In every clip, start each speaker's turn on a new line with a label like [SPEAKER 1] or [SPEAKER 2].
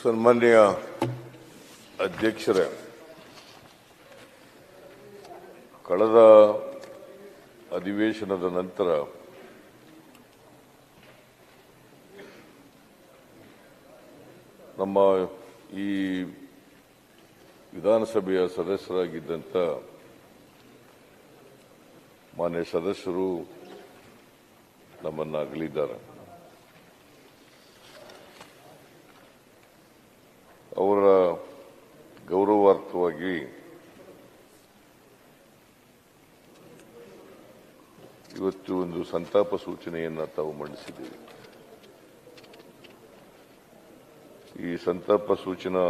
[SPEAKER 1] ಸನ್ಮಾನ್ಯ ಅಧ್ಯಕ್ಷರೇ, ಕಳೆದ ಅಧಿವೇಶನದ ನಂತರ ನಮ್ಮ ಈ ವಿಧಾನಸಭೆಯ ಸದಸ್ಯರಾಗಿದ್ದಂಥ ಮಾನ್ಯ ಸದಸ್ಯರು ನಮ್ಮನ್ನು ಅಗಲಿದ್ದಾರೆ. ಅವರ ಗೌರವಾರ್ಥವಾಗಿ ಇವತ್ತು ಒಂದು ಸಂತಾಪ ಸೂಚನೆಯನ್ನು ತಾವು ಮಂಡಿಸಿದ್ದೀವಿ. ಈ ಸಂತಾಪ ಸೂಚನಾ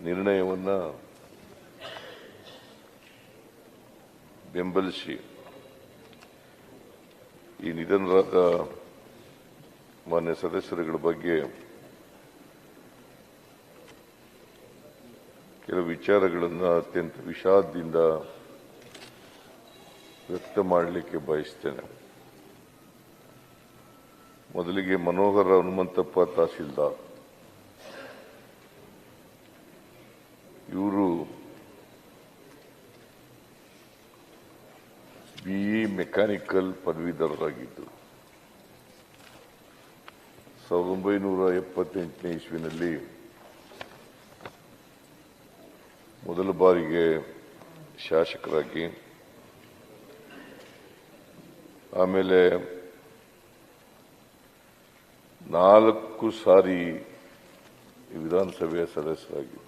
[SPEAKER 1] ನಿರ್ಣಯವನ್ನು ಬೆಂಬಲಿಸಿ ಈ ನಿಧನರಾದ ಮಾನ್ಯ ಸದಸ್ಯರುಗಳ ಬಗ್ಗೆ ಕೆಲವು ವಿಚಾರಗಳನ್ನು ಅತ್ಯಂತ ವಿಷಾದದಿಂದ ವ್ಯಕ್ತ ಮಾಡಲಿಕ್ಕೆ ಬಯಸ್ತೇನೆ. ಮೊದಲಿಗೆ ಮನೋಹರ ಹನುಮಂತಪ್ಪ ತಹಸೀಲ್ದಾರ್, ಇವರು BE ಮೆಕ್ಯಾನಿಕಲ್ ಪದವೀಧರರಾಗಿದ್ದರು. 1978ನೇ ಇಸ್ವಿನಲ್ಲಿ ಮೊದಲ ಬಾರಿಗೆ ಶಾಸಕರಾಗಿ, ಆಮೇಲೆ 4 ಸಾರಿ ವಿಧಾನಸಭೆಯ ಸದಸ್ಯರಾಗಿ,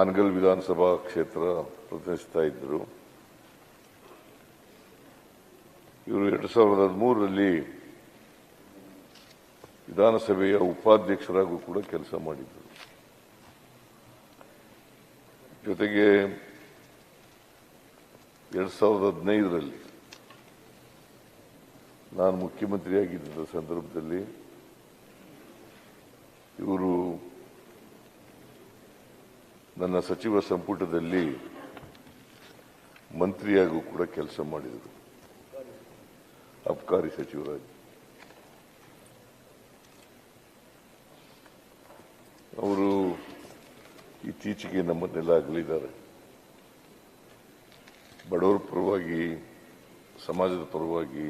[SPEAKER 1] ಆನಗಲ್ ವಿಧಾನಸಭಾ ಕ್ಷೇತ್ರ ಪ್ರತಿನಿಧಿಸ್ತಾ ಇದ್ದರು. ಇವರು 2013ರಲ್ಲಿ ವಿಧಾನಸಭೆಯ ಉಪಾಧ್ಯಕ್ಷರಾಗೂ ಕೂಡ ಕೆಲಸ ಮಾಡಿದ್ದರು. ಜೊತೆಗೆ 2015ರಲ್ಲಿ ನಾನು ಮುಖ್ಯಮಂತ್ರಿಯಾಗಿದ್ದ ಸಂದರ್ಭದಲ್ಲಿ ಇವರು ನನ್ನ ಸಚಿವ ಸಂಪುಟದಲ್ಲಿ ಮಂತ್ರಿಯಾಗೂ ಕೂಡ ಕೆಲಸ ಮಾಡಿದರು, ಅಬಕಾರಿ ಸಚಿವರಾಗಿ. ಅವರು ಇತ್ತೀಚೆಗೆ ನಮ್ಮನ್ನೆಲ್ಲ ಅಗಲಿದ್ದಾರೆ. ಬಡವರ ಪರವಾಗಿ, ಸಮಾಜದ ಪರವಾಗಿ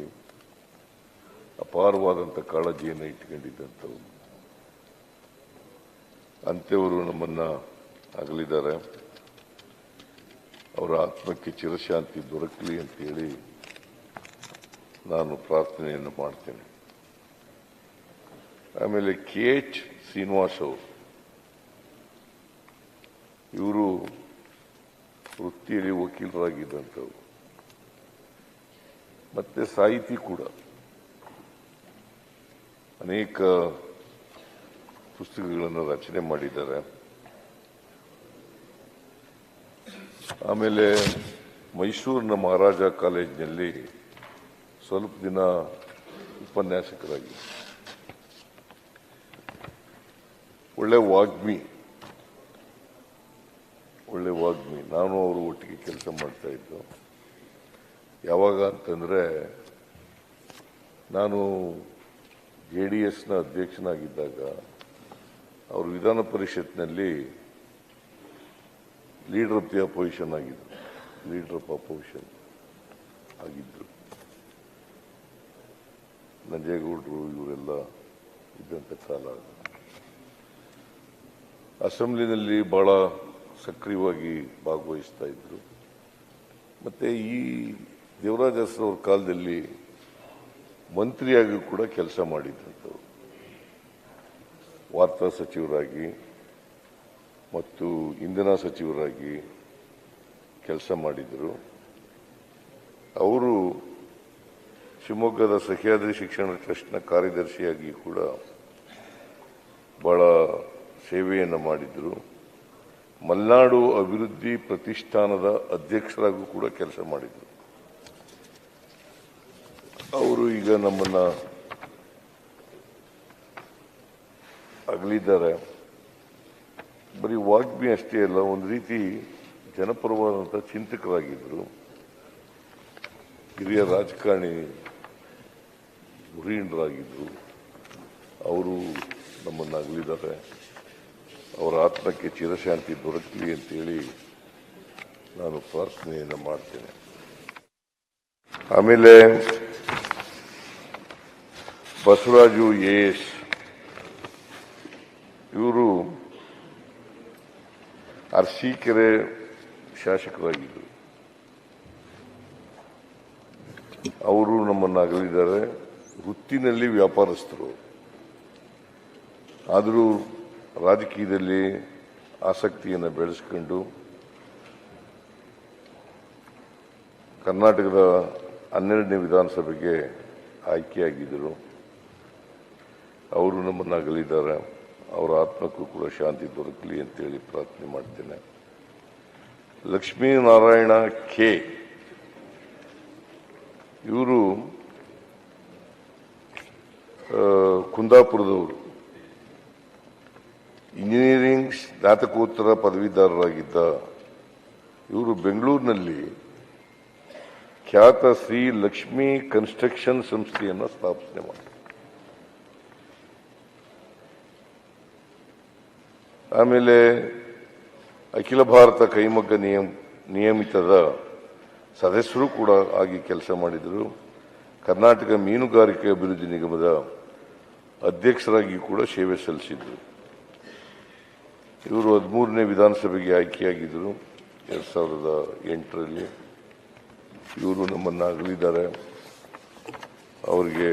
[SPEAKER 1] ಅಪಾರವಾದಂಥ ಕಾಳಜಿಯನ್ನು ಇಟ್ಟುಕೊಂಡಿದ್ದಂಥವ್ರು. ಅಂಥವರು ನಮ್ಮನ್ನು ಅಗಲಿದ್ದಾರೆ. ಅವರ ಆತ್ಮಕ್ಕೆ ಚಿರಶಾಂತಿ ದೊರಕಲಿ ಅಂತೇಳಿ ನಾನು ಪ್ರಾರ್ಥನೆಯನ್ನು ಮಾಡ್ತೇನೆ. ಆಮೇಲೆ KH ಶ್ರೀನಿವಾಸ್ ಅವರು, ಇವರು ವೃತ್ತಿಯಲ್ಲಿ ವಕೀಲರಾಗಿದ್ದಂಥವ್ರು, ಮತ್ತೆ ಸಾಹಿತಿ ಕೂಡ. ಅನೇಕ ಪುಸ್ತಕಗಳನ್ನು ರಚನೆ ಮಾಡಿದ್ದಾರೆ. ಆಮೇಲೆ ಮೈಸೂರಿನ ಮಹಾರಾಜ ಕಾಲೇಜಿನಲ್ಲಿ ಸ್ವಲ್ಪ ದಿನ ಉಪನ್ಯಾಸಕರಾಗಿ, ಒಳ್ಳೆ ವಾಗ್ಮಿ. ನಾನು ಅವರು ಒಟ್ಟಿಗೆ ಕೆಲಸ ಮಾಡ್ತಾ ಇದ್ದು. ಯಾವಾಗ ಅಂತಂದ್ರೆ, ನಾನು JDSನ ಅಧ್ಯಕ್ಷನಾಗಿದ್ದಾಗ ಅವರು ವಿಧಾನ ಪರಿಷತ್ನಲ್ಲಿ ಲೀಡರ್ ಆಫ್ ದಿ ಅಪೋಸಿಷನ್ ಆಗಿದ್ದರು, ಲೀಡರ್ ಆಫ್ ಅಪೋಸಿಷನ್ ಆಗಿದ್ದರು. ನಂಜೇಗೌಡರು ಇವರೆಲ್ಲ ಇದ್ದಂಥ ಕಾಲ. ಅಸೆಂಬ್ಲಿನಲ್ಲಿ ಬಹಳ ಸಕ್ರಿಯವಾಗಿ ಭಾಗವಹಿಸ್ತಾ ಇದ್ರು. ಮತ್ತೆ ಈ ದೇವರಾಜ ಅರಸರವರ ಕಾಲದಲ್ಲಿ ಮಂತ್ರಿಯಾಗಿ ಕೂಡ ಕೆಲಸ ಮಾಡಿದ್ದಂಥವ್ರು. ವಾರ್ತಾ ಸಚಿವರಾಗಿ ಮತ್ತು ಇಂಧನ ಸಚಿವರಾಗಿ ಕೆಲಸ ಮಾಡಿದರು. ಅವರು ಶಿವಮೊಗ್ಗದ ಸಹ್ಯಾದ್ರಿ ಶಿಕ್ಷಣ ಟ್ರಸ್ಟ್ನ ಕಾರ್ಯದರ್ಶಿಯಾಗಿ ಕೂಡ ಬಹಳ ಸೇವೆಯನ್ನು ಮಾಡಿದರು. ಮಲೆನಾಡು ಅಭಿವೃದ್ಧಿ ಪ್ರತಿಷ್ಠಾನದ ಅಧ್ಯಕ್ಷರಾಗೂ ಕೂಡ ಕೆಲಸ ಮಾಡಿದರು. ಅವರು ಈಗ ನಮ್ಮನ್ನ ಅಗಲಿದ್ದಾರೆ. ಬರೀ ವಾಗ್ಮಿ ಅಷ್ಟೇ ಅಲ್ಲ, ಒಂದು ರೀತಿ ಜನಪರವಾದಂಥ ಚಿಂತಕರಾಗಿದ್ದರು. ಹಿರಿಯ ರಾಜಕಾರಣಿ ಧುರೀಣರಾಗಿದ್ದರು. ಅವರು ನಮ್ಮನ್ನು ಅಗಲಿದ್ದಾರೆ. ಅವರ ಆತ್ಮಕ್ಕೆ ಚಿರಶಾಂತಿ ದೊರಕಲಿ ಅಂತೇಳಿ ನಾನು ಪ್ರಾರ್ಥನೆಯನ್ನು ಮಾಡ್ತೇನೆ. ಆಮೇಲೆ ಬಸವರಾಜು ಎಸ್ ಇವರು ಅರಸೀಕೆರೆ ಶಾಸಕರಾಗಿದ್ದರು. ಅವರು ನಮ್ಮನ್ನು ಅಗಲಿದ್ದಾರೆ. ವೃತ್ತಿನಲ್ಲಿ ವ್ಯಾಪಾರಸ್ಥರು, ಆದರೂ ರಾಜಕೀಯದಲ್ಲಿ ಆಸಕ್ತಿಯನ್ನು ಬೆಳೆಸಿಕೊಂಡು ಕರ್ನಾಟಕದ 12ನೇ ವಿಧಾನಸಭೆಗೆ ಆಯ್ಕೆಯಾಗಿದ್ದರು. ಅವರು ನಮ್ಮನ್ನು ಅಗಲಿದ್ದಾರೆ. ಅವರ ಆತ್ಮಕ್ಕೂ ಕೂಡ ಶಾಂತಿ ದೊರಕಲಿ ಅಂತೇಳಿ ಪ್ರಾರ್ಥನೆ ಮಾಡ್ತೇನೆ. ಲಕ್ಷ್ಮೀನಾರಾಯಣ ಕೆ ಇವರು ಕುಂದಾಪುರದವರು. ಇಂಜಿನಿಯರಿಂಗ್ ಸ್ನಾತಕೋತ್ತರ ಪದವೀಧರರಾಗಿದ್ದ ಇವರು ಬೆಂಗಳೂರಿನಲ್ಲಿ ಖ್ಯಾತ ಶ್ರೀ ಲಕ್ಷ್ಮೀ ಕನ್ಸ್ಟ್ರಕ್ಷನ್ ಸಂಸ್ಥೆಯನ್ನು ಸ್ಥಾಪನೆ ಮಾಡಿದರು. ಆಮೇಲೆ ಅಖಿಲ ಭಾರತ ಕೈಮಗ್ಗ ನಿಯಮಿತದ ಸದಸ್ಯರು ಕೂಡ ಆಗಿ ಕೆಲಸ ಮಾಡಿದರು. ಕರ್ನಾಟಕ ಮೀನುಗಾರಿಕೆ ಅಭಿವೃದ್ಧಿ ನಿಗಮದ ಅಧ್ಯಕ್ಷರಾಗಿ ಕೂಡ ಸೇವೆ ಸಲ್ಲಿಸಿದರು. ಇವರು 13ನೇ ವಿಧಾನಸಭೆಗೆ ಆಯ್ಕೆಯಾಗಿದ್ದರು 2008ರಲ್ಲಿ. ಇವರು ನಮ್ಮನ್ನು ಅಗಲಿದ್ದಾರೆ. ಅವರಿಗೆ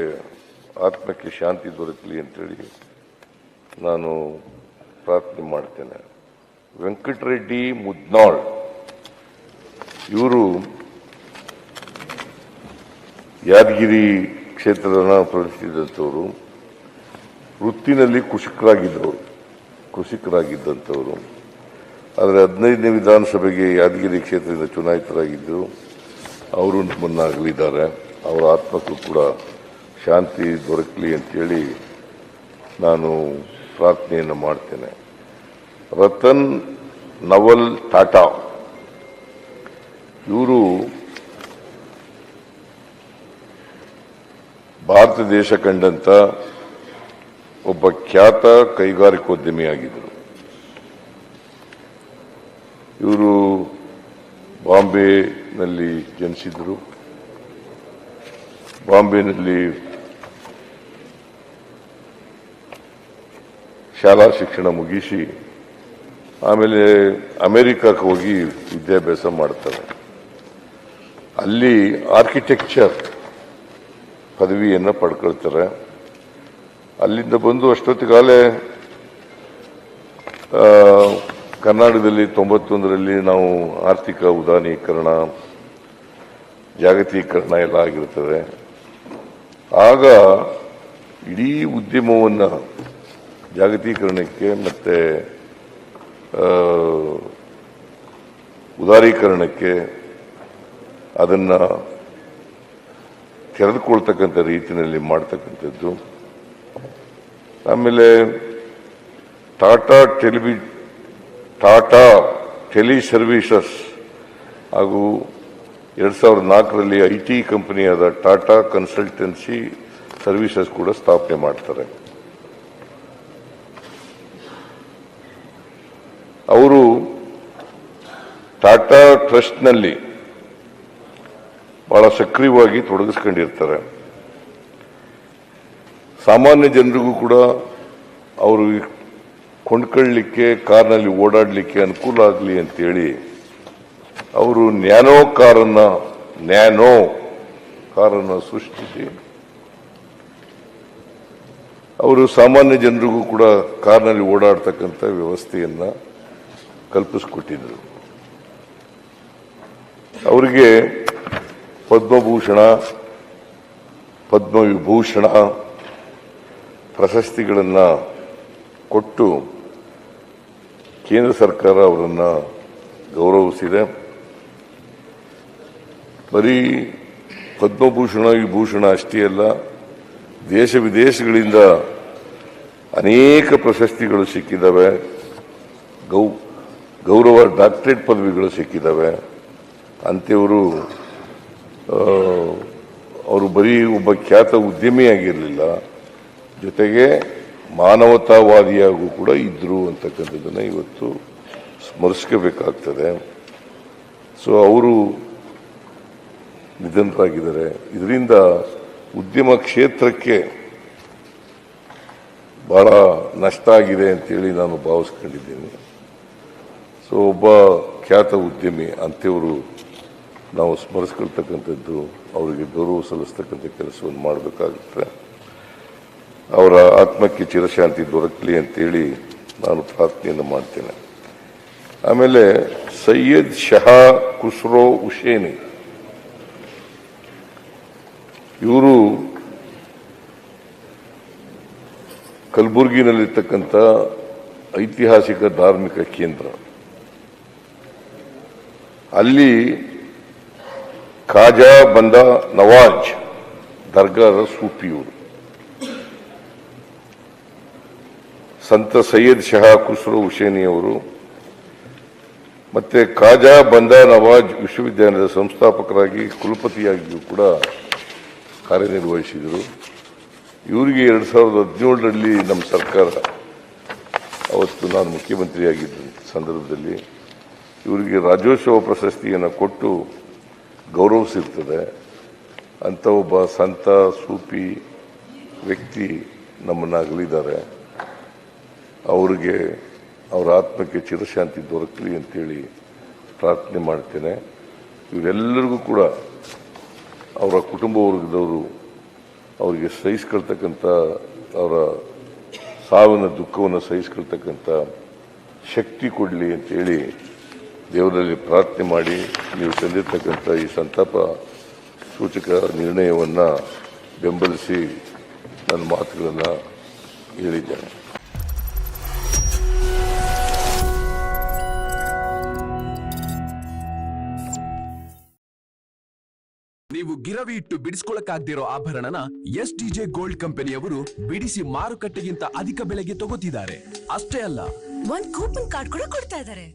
[SPEAKER 1] ಆತ್ಮಕ್ಕೆ ಶಾಂತಿ ದೊರಕಲಿ ಅಂತೇಳಿ ನಾನು ಪ್ರಾರ್ಥನೆ ಮಾಡ್ತೇನೆ. ವೆಂಕಟರೆಡ್ಡಿ ಮುದ್ನಾಳ್ ಇವರು ಯಾದಗಿರಿ ಕ್ಷೇತ್ರನ ಪ್ರತಿನಿಧಿಸಿದಂಥವರು. ವೃತ್ತಿನಲ್ಲಿ ಕೃಷಿಕರಾಗಿದ್ದಂಥವರು. ಆದರೆ 15ನೇ ವಿಧಾನಸಭೆಗೆ ಯಾದಗಿರಿ ಕ್ಷೇತ್ರದಿಂದ ಚುನಾಯಿತರಾಗಿದ್ದರು. ಅವರು ನಮ್ಮನ್ನು ಅಗಲಿದ್ದಾರೆ. ಅವರ ಆತ್ಮಕ್ಕೂ ಕೂಡ ಶಾಂತಿ ದೊರಕಲಿ ಅಂತೇಳಿ ನಾನು ಪ್ರಾರ್ಥನೆಯನ್ನು ಮಾಡ್ತೇನೆ. ರತನ್ ನವಲ್ ಟಾಟಾ ಇವರು ಭಾರತ ದೇಶ ಕಂಡಂತ ಒಬ್ಬ ಖ್ಯಾತ ಕೈಗಾರಿಕೋದ್ಯಮಿಯಾಗಿದ್ದರು. ಇವರು ಬಾಂಬೆನಲ್ಲಿ ಜನಿಸಿದರು. ಬಾಂಬೆನಲ್ಲಿ ಶಾಲಾ ಶಿಕ್ಷಣ ಮುಗಿಸಿ ಆಮೇಲೆ ಅಮೆರಿಕಕ್ಕೆ ಹೋಗಿ ವಿದ್ಯಾಭ್ಯಾಸ ಮಾಡ್ತಾರೆ. ಅಲ್ಲಿ ಆರ್ಕಿಟೆಕ್ಚರ್ ಪದವಿಯನ್ನು ಪಡ್ಕೊಳ್ತಾರೆ. ಅಲ್ಲಿಂದ ಬಂದು ಅಷ್ಟೊತ್ತಿಗಾಲೇ ಕರ್ನಾಟಕದಲ್ಲಿ 91ರಲ್ಲಿ ನಾವು ಆರ್ಥಿಕ ಉದಾರೀಕರಣ, ಜಾಗತೀಕರಣ ಎಲ್ಲ ಆಗಿರ್ತದೆ. ಆಗ ಇಡೀ ಉದ್ಯಮವನ್ನು ಜಾಗತೀಕರಣಕ್ಕೆ ಮತ್ತೆ ಉದಾರೀಕರಣಕ್ಕೆ ಅದನ್ನು ತೆರೆದುಕೊಳ್ತಕ್ಕಂಥ ರೀತಿಯಲ್ಲಿ ಮಾಡ್ತಕ್ಕಂಥದ್ದು. ಆಮೇಲೆ ಟಾಟಾ ಟೆಲಿ ಸರ್ವಿಸಸ್ ಹಾಗೂ 2004ರಲ್ಲಿ IT ಕಂಪನಿಯಾದ ಟಾಟಾ ಕನ್ಸಲ್ಟೆನ್ಸಿ ಸರ್ವಿಸಸ್ ಕೂಡ ಸ್ಥಾಪನೆ ಮಾಡ್ತಾರೆ. ಅವರು ಟಾಟಾ ಟ್ರಸ್ಟ್ನಲ್ಲಿ ಬಹಳ ಸಕ್ರಿಯವಾಗಿ ತೊಡಗಿಸ್ಕೊಂಡಿರ್ತಾರೆ. ಸಾಮಾನ್ಯ ಜನರಿಗೂ ಕೂಡ ಅವರು ಕೊಂಡ್ಕೊಳ್ಳಲಿಕ್ಕೆ, ಕಾರ್ನಲ್ಲಿ ಓಡಾಡಲಿಕ್ಕೆ ಅನುಕೂಲ ಆಗಲಿ ಅಂತೇಳಿ ಅವರು ನ್ಯಾನೋ ಕಾರನ್ನು ಸೃಷ್ಟಿಸಿ ಅವರು ಸಾಮಾನ್ಯ ಜನರಿಗೂ ಕೂಡ ಕಾರ್ನಲ್ಲಿ ಓಡಾಡ್ತಕ್ಕಂಥ ವ್ಯವಸ್ಥೆಯನ್ನು ಕಲ್ಪಿಸಿಕೊಟ್ಟಿದ್ದರು. ಅವರಿಗೆ ಪದ್ಮಭೂಷಣ, ಪದ್ಮವಿಭೂಷಣ ಪ್ರಶಸ್ತಿಗಳನ್ನು ಕೊಟ್ಟು ಕೇಂದ್ರ ಸರ್ಕಾರ ಅವರನ್ನು ಗೌರವಿಸಿದೆ. ಬರೀ ಪದ್ಮಭೂಷಣ ವಿಭೂಷಣ ಅಷ್ಟೇ ಅಲ್ಲ, ದೇಶ ವಿದೇಶಗಳಿಂದ ಅನೇಕ ಪ್ರಶಸ್ತಿಗಳು ಸಿಕ್ಕಿದ್ದಾವೆ. ಗೌರವ ಡಾಕ್ಟರೇಟ್ ಪದವಿಗಳು ಸಿಕ್ಕಿದ್ದಾವೆ. ಅಂಥವರು ಅವರು ಬರೀ ಒಬ್ಬ ಖ್ಯಾತ ಉದ್ಯಮಿಯಾಗಿರಲಿಲ್ಲ, ಜೊತೆಗೆ ಮಾನವತಾವಾದಿಯಾಗೂ ಕೂಡ ಇದ್ರು ಅಂತಕ್ಕಂಥದ್ದನ್ನು ಇವತ್ತು ಸ್ಮರಿಸ್ಕೋಬೇಕಾಗ್ತದೆ. ಸೊ ಅವರು ನಿಧನರಾಗಿದ್ದಾರೆ. ಇದರಿಂದ ಉದ್ಯಮ ಕ್ಷೇತ್ರಕ್ಕೆ ಬಹಳ ನಷ್ಟ ಆಗಿದೆ ಅಂತೇಳಿ ನಾನು ಭಾವಿಸ್ಕೊಂಡಿದ್ದೀನಿ. ಸೊ ಒಬ್ಬ ಖ್ಯಾತ ಉದ್ಯಮಿ ಅಂಥವರು ನಾವು ಸ್ಮರಿಸ್ಕೊಳ್ತಕ್ಕಂಥದ್ದು, ಅವರಿಗೆ ಗೌರವ ಸಲ್ಲಿಸ್ತಕ್ಕಂಥ ಕೆಲಸವನ್ನು ಮಾಡಬೇಕಾಗುತ್ತೆ. ಅವರ ಆತ್ಮಕ್ಕೆ ಚಿರಶಾಂತಿ ದೊರಕಲಿ ಅಂತೇಳಿ ನಾನು ಪ್ರಾರ್ಥನೆಯನ್ನು ಮಾಡ್ತೇನೆ. ಆಮೇಲೆ ಸೈಯದ್ ಶಹಾ ಖುಸ್ರೋ ಹುಸೇನಿ ಇವರು ಕಲಬುರಗಿನಲ್ಲಿರ್ತಕ್ಕಂಥ ಐತಿಹಾಸಿಕ ಧಾರ್ಮಿಕ ಕೇಂದ್ರ, ಅಲ್ಲಿ ಖಾಜಾ ಬಂದಾ ನವಾಜ್ ದರ್ಗಾದ ಸೂಫಿಯವರು. ಸಂತ ಸೈಯದ್ ಶಹಾ ಖುಸ್ರೋ ಹುಸೇನಿ ಅವರು ಮತ್ತೆ ಖಾಜಾ ಬಂದಾ ನವಾಜ್ ವಿಶ್ವವಿದ್ಯಾಲಯದ ಸಂಸ್ಥಾಪಕರಾಗಿ ಕುಲಪತಿಯಾಗಿಯೂ ಕೂಡ ಕಾರ್ಯನಿರ್ವಹಿಸಿದರು. ಇವರಿಗೆ 2017ರಲ್ಲಿ ನಮ್ಮ ಸರ್ಕಾರ, ಅವತ್ತು ನಾನು ಮುಖ್ಯಮಂತ್ರಿಯಾಗಿದ್ದ ಸಂದರ್ಭದಲ್ಲಿ ಇವರಿಗೆ ರಾಜ್ಯೋತ್ಸವ ಪ್ರಶಸ್ತಿಯನ್ನು ಕೊಟ್ಟು ಗೌರವಿಸಿರ್ತದೆ. ಅಂತ ಒಬ್ಬ ಸಂತ ಸೂಫಿ ವ್ಯಕ್ತಿ ನಮ್ಮನ್ನು ಅಗಲಿದ್ದಾರೆ. ಅವರಿಗೆ ಅವರ ಆತ್ಮಕ್ಕೆ ಚಿರಶಾಂತಿ ದೊರಕಲಿ ಅಂತೇಳಿ ಪ್ರಾರ್ಥನೆ ಮಾಡ್ತೇನೆ. ಇವರೆಲ್ಲರಿಗೂ ಕೂಡ ಅವರ ಕುಟುಂಬ ವರ್ಗದವರು ಅವರಿಗೆ ಸಹಿಸ್ಕೊಳ್ತಕ್ಕಂಥ, ಅವರ ಸಾವಿನ ದುಃಖವನ್ನು ಸಹಿಸ್ಕೊಳ್ತಕ್ಕಂಥ ಶಕ್ತಿ ಕೊಡಲಿ ಅಂತೇಳಿ ದೇವರಲ್ಲಿ ಪ್ರಾರ್ಥನೆ ಮಾಡಿ, ನೀವು ತಂದಿರ್ತಕ್ಕಂಥ ಈ ಸಂತಾಪ ಸೂಚಕ ನಿರ್ಣಯವನ್ನು ಬೆಂಬಲಿಸಿ ನನ್ನ ಮಾತುಗಳನ್ನು ಹೇಳಿದ್ದೇನೆ.
[SPEAKER 2] ನೀವು ಗಿರವಿ ಇಟ್ಟು ಬಿಡಿಸ್ಕೊಳಕ್ಕಾಗ್ದಿರೋ ಆಭರಣನ STJ ಗೋಲ್ಡ್ ಕಂಪನಿಯವರು ಬಿಡಿಸಿ ಮಾರುಕಟ್ಟೆಗಿಂತ ಅಧಿಕ ಬೆಲೆಗೆ ತಗೋತಿದ್ದಾರೆ. ಅಷ್ಟೇ ಅಲ್ಲ,
[SPEAKER 3] ಒಂದ್ ಕೂಪನ್ ಕಾರ್ಡ್ ಕೂಡ ಕೊಡ್ತಾ ಇದ್ದಾರೆ.